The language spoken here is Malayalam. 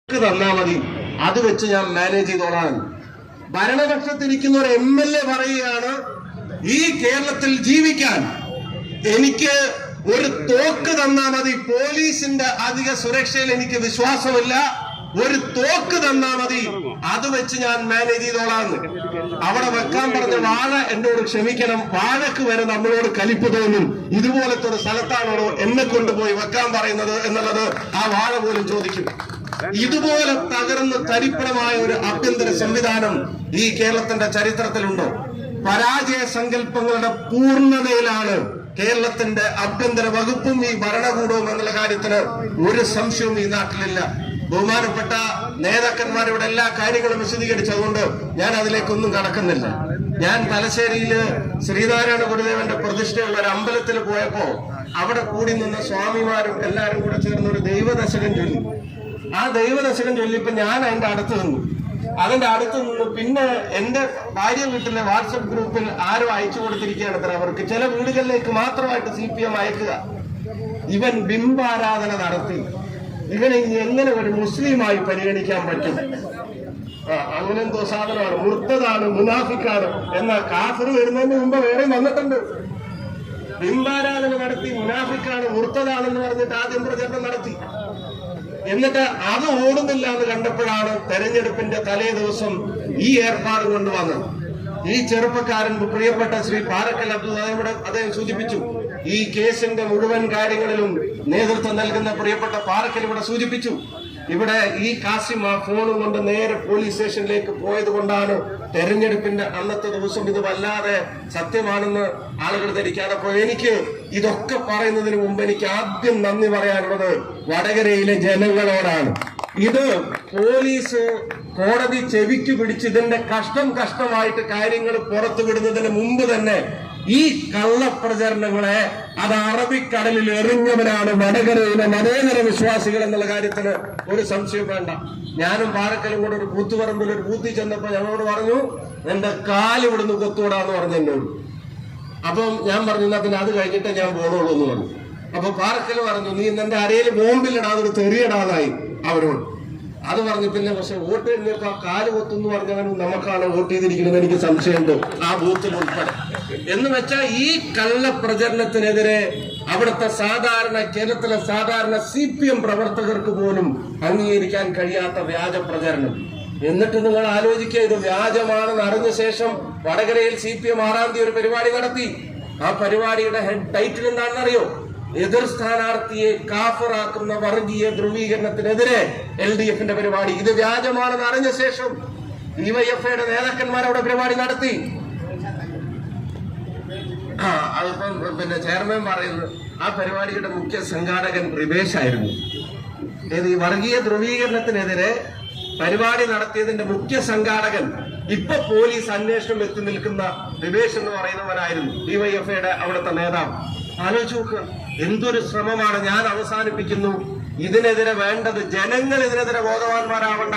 തന്നാ മതി, അത് വെച്ച് ഞാൻ മാനേജ് ചെയ്തോളാം. ഭരണപക്ഷത്തിരിക്കുന്ന ഒരു MLA പറയുകയാണ്, ഈ കേരളത്തിൽ ജീവിക്കാൻ എനിക്ക് ഒരു തോക്ക് തന്നാ മതി, പോലീസിന്റെ അധിക സുരക്ഷയിൽ എനിക്ക് വിശ്വാസമില്ല, ഒരു തോക്ക് തന്നാ മതി, അത് വെച്ച് ഞാൻ മാനേജ് ചെയ്തോളാന്ന്. അവിടെ വെക്കാൻ പറഞ്ഞ വാഴ എന്നോട് ക്ഷമിക്കണം, വാഴക്ക് വരെ നമ്മളോട് കലിപ്പ് തോന്നും. ഇതുപോലത്തെ ഒരു സ്ഥലത്താണോ എന്നെ കൊണ്ടുപോയി വെക്കാൻ പറയുന്നത് എന്നുള്ളത് ആ വാഴ പോലും ചോദിക്കും. ഇതുപോലെ തകർന്ന് തരിപ്പണമായ ഒരു ആഭ്യന്തര സംവിധാനം ഈ കേരളത്തിന്റെ ചരിത്രത്തിലുണ്ടോ? പരാജയ സങ്കല്പങ്ങളുടെ പൂർണ്ണതയിലാണ് കേരളത്തിന്റെ ആഭ്യന്തര വകുപ്പും ഈ ഭരണകൂടവും എന്നുള്ള കാര്യത്തിന് ഒരു സംശയവും ഈ നാട്ടിലില്ല. ബഹുമാനപ്പെട്ട നേതാക്കന്മാരുടെ എല്ലാ കാര്യങ്ങളും വിശദീകരിച്ചതുകൊണ്ട് ഞാൻ അതിലേക്കൊന്നും കടക്കുന്നില്ല. ഞാൻ തലശ്ശേരിയില് ശ്രീനാരായണ ഗുരുദേവന്റെ പ്രതിഷ്ഠയുള്ള ഒരു അമ്പലത്തിൽ പോയപ്പോ അവിടെ കൂടി നിന്ന സ്വാമിമാരും എല്ലാരും കൂടെ ചേർന്ന് ഒരു ദൈവദശകം ചൊല്ലി. ആ ദൈവദശകം ചൊല്ലിയപ്പോ ഞാൻ അതിന്റെ അടുത്ത് നിന്നു. പിന്നെ എന്റെ ഭാര്യ വീട്ടിലെ വാട്സപ്പ് ഗ്രൂപ്പിൽ ആരും അയച്ചു കൊടുത്തിരിക്കുകയാണ് അവർക്ക് ചില വീടുകളിലേക്ക് മാത്രമായിട്ട് CPM അയക്കുക. ഇവൻ ബിംബാരാധന നടത്തി, ഇവനെ എങ്ങനെ ഒരു മുസ്ലിമായി പരിഗണിക്കാൻ പറ്റും? അങ്ങനെന്തോ സാധനമാണ്, മുർത്തതാണ്, മുനാഫിക്കാണ് എന്ന കാഫിർ വരുന്നതിന് മുമ്പ് വേറെ വന്നിട്ടുണ്ട്. ബിംബാരാധന നടത്തി, മുനാഫിക്കാണ്, മുർത്തതാണെന്ന് പറഞ്ഞിട്ട് ആദ്യം പ്രചരണം നടത്തി. എന്നിട്ട് അത് ഓടുന്നില്ല എന്ന് കണ്ടപ്പോഴാണ് തെരഞ്ഞെടുപ്പിന്റെ തലേ ദിവസം ഈ ഏർപ്പാട് കൊണ്ടുവന്നത്. ഈ ചെറുപ്പക്കാരൻ പ്രിയപ്പെട്ട ശ്രീ പാറക്കൽ അബ്ദുൽ അദ്ദേഹം സൂചിപ്പിച്ചു, ഈ കേസിന്റെ മുഴുവൻ കാര്യങ്ങളിലും നേതൃത്വം നൽകുന്ന പ്രിയപ്പെട്ട പാറക്കൽ ഇവിടെ സൂചിപ്പിച്ചു, ഇവിടെ ഈ കാസിം ആ ഫോണും കൊണ്ട് നേരെ പോലീസ് സ്റ്റേഷനിലേക്ക് പോയത് കൊണ്ടാണ് തെരഞ്ഞെടുപ്പിന്റെ അന്നത്തെ ദിവസം ഇത് വല്ലാതെ സത്യമാണെന്ന് ആളുകൾ ധരിക്കാതെ പോയി. എനിക്ക് ഇതൊക്കെ പറയുന്നതിന് മുമ്പ് എനിക്ക് ആദ്യം നന്ദി പറയാനുള്ളത് വടകരയിലെ ജനങ്ങളോടാണ്. ഇത് പോലീസ് കോടതി ചെവിക്ക് പിടിച്ച് ഇതിന്റെ കഷ്ടമായിട്ട് കാര്യങ്ങൾ പുറത്തു വിടുന്നതിന് മുമ്പ് തന്നെ ഈ കള്ളപ്രചരണങ്ങളെ അത് അറബിക്കടലിൽ എറിഞ്ഞവരാണ് വടകരയിലെ മതേതര വിശ്വാസികൾ എന്നുള്ള കാര്യത്തിന് ഒരു സംശയം വേണ്ട. ഞാനും പാറക്കലും കൂടെ ഒരു കൂത്തുപറമ്പിൽ ഒരു ബൂത്തിൽ ചെന്നപ്പോ ഞങ്ങളോട് പറഞ്ഞു, എന്റെ കാല് ഇവിടുന്ന് കൊത്തുവിടാന്ന് പറഞ്ഞു എന്നോട്. അപ്പം ഞാൻ പറഞ്ഞു, എന്നാ പിന്നെ അത് കഴിഞ്ഞിട്ടേ ഞാൻ പോണുള്ളൂ എന്ന് പറഞ്ഞു. അപ്പൊ പാറക്കൽ പറഞ്ഞു, നീ എന്റെ അരയിൽ ബോംബിലിടാതെ തെറിയിടാതായി അവരോട്. അത് പറഞ്ഞു. പിന്നെ പക്ഷെ വോട്ട് കഴിഞ്ഞപ്പോ കാല് കൊത്തുന്ന് പറഞ്ഞവനും നമുക്കാണ് വോട്ട് ചെയ്തിരിക്കുന്നത് എനിക്ക് സംശയമുണ്ട്, ആ ബൂത്തിൽ ഉൾപ്പെടെ. എന്ന് വെച്ചാൽ ഈ കള്ളപ്രചരണത്തിനെതിരെ അവിടുത്തെ കേരളത്തിലെ സാധാരണ CPM പ്രവർത്തകർക്ക് പോലും അംഗീകരിക്കാൻ കഴിയാത്ത വ്യാജ പ്രചരണം. എന്നിട്ട് നിങ്ങൾ ആലോചിക്കുക, ഇത് വ്യാജമാണെന്ന് അറിഞ്ഞ ശേഷം വടകരയിൽ CPM 6-ാം തീയതി ഒരു പരിപാടി നടത്തി. ആ പരിപാടിയുടെ ഹെഡ് ടൈറ്റിൽ എന്താണെന്നറിയോ? എതിർ സ്ഥാനാർത്ഥിയെ കാഫറാക്കുന്ന വർഗീയ ധ്രുവീകരണത്തിനെതിരെ LDFന്റെ പരിപാടി. ഇത് വ്യാജമാണെന്ന് അറിഞ്ഞ ശേഷം DYFIയുടെ നേതാക്കന്മാർ അവിടെ പരിപാടി നടത്തി. അതിപ്പം പിന്നെ ചെയർമാൻ പറയുന്നത് ആ പരിപാടിയുടെ മുഖ്യ സംഘാടകൻ റിവേഷ് ആയിരുന്നു. ഈ വർഗീയ ധ്രുവീകരണത്തിനെതിരെ പരിപാടി നടത്തിയതിന്റെ മുഖ്യ സംഘാടകൻ ഇപ്പൊ പോലീസ് അന്വേഷണം എത്തി നിൽക്കുന്ന റിവേഷ് എന്ന് പറയുന്നവനായിരുന്നു DYFIയുടെ അവിടുത്തെ നേതാവ്. ആലോചിച്ച് നോക്കുക, എന്തൊരു ശ്രമമാണ്. ഞാൻ അവസാനിപ്പിക്കുന്നു. ഇതിനെതിരെ വേണ്ടത് ജനങ്ങൾ ഇതിനെതിരെ ബോധവാന്മാരാവേണ്ട.